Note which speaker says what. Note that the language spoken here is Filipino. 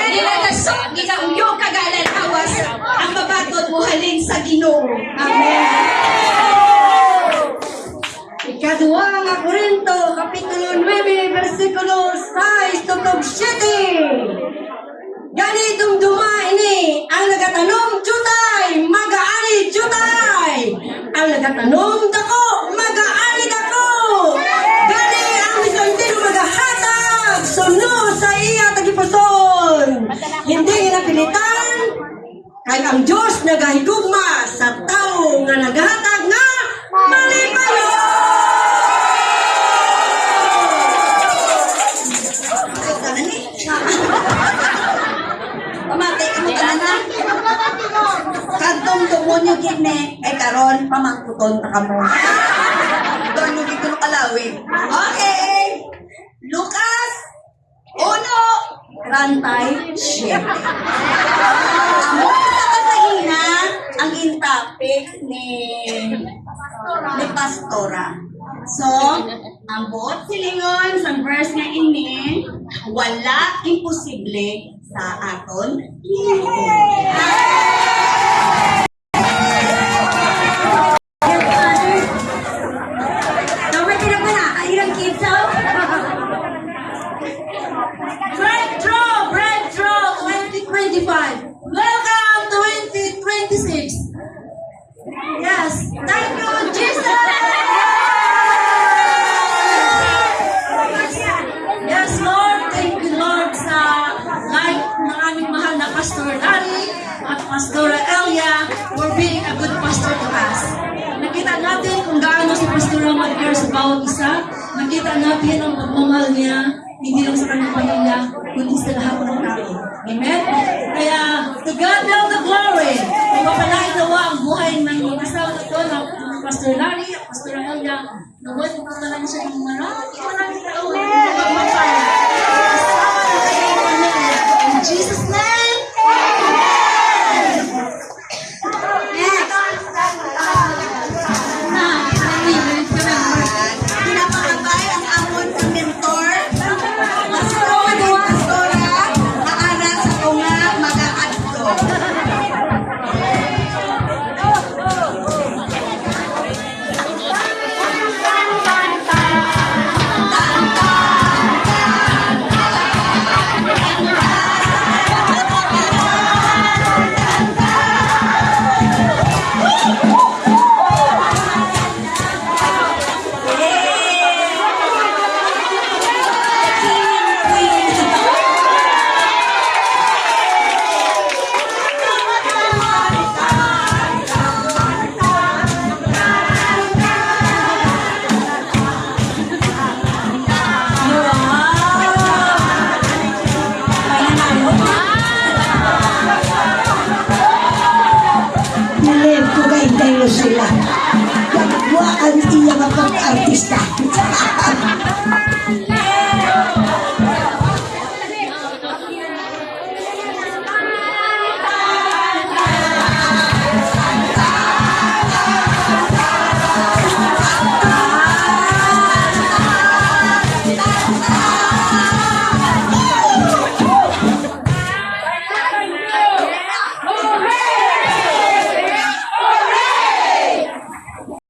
Speaker 1: Nilagasok, ginauyog kagalan awas, ang mabatot mo halin sa Ginoo. Amen. Ikadua nga Korinto, Kapitulo 9, versikulo 6 tugtog 7. Ganitong duma ini, ang nagatanong jutay, mag-aari jutay. Ang nagatanong dako, mag-aari dako. Gani ang misyontero magahatag, suno sa iya tagipuson. Hindi napilitan, kay ang Diyos nagahigugma sa tao nga naghatag nga malipayo. Pamatay ka mo tanan kantong tumonyo gini ay karon pamangkuton ta kamo. Doon yung dito kalawin. Okay. Lucas 1:37. Amo sa katahina ang intapik ni pastora. So, ambot silingon sa verse nga ini, wala imposible sa aton Ginoo. Breakthrough 2025. Welcome 2026. Yes, thank you, Jesus. Yes, Lord, thank you, Lord, sa life ng aming mahal na Pastor Larry at Pastor Elia for being a good pastor to us. Nakita natin kung gaano si Pastor mag-care sa bawat isa. Nakita natin ang pagmamahal niya, hindi lang sa kanyang pamilya, kundi sa lahat ng tao. Amen? Kaya, to God now the glory. Kung mapalain nawa ang buhay ng mga asawa na ito, ng Pastor Larry at Pastor Elia, naway kung lang siya ng maraming taon na magmapala. In Jesus' name, pinapakabay ang amon sa mentor, pastora, naara sa tunga, mag-aadto. Sila. Kagwa ang iyang pag-artista.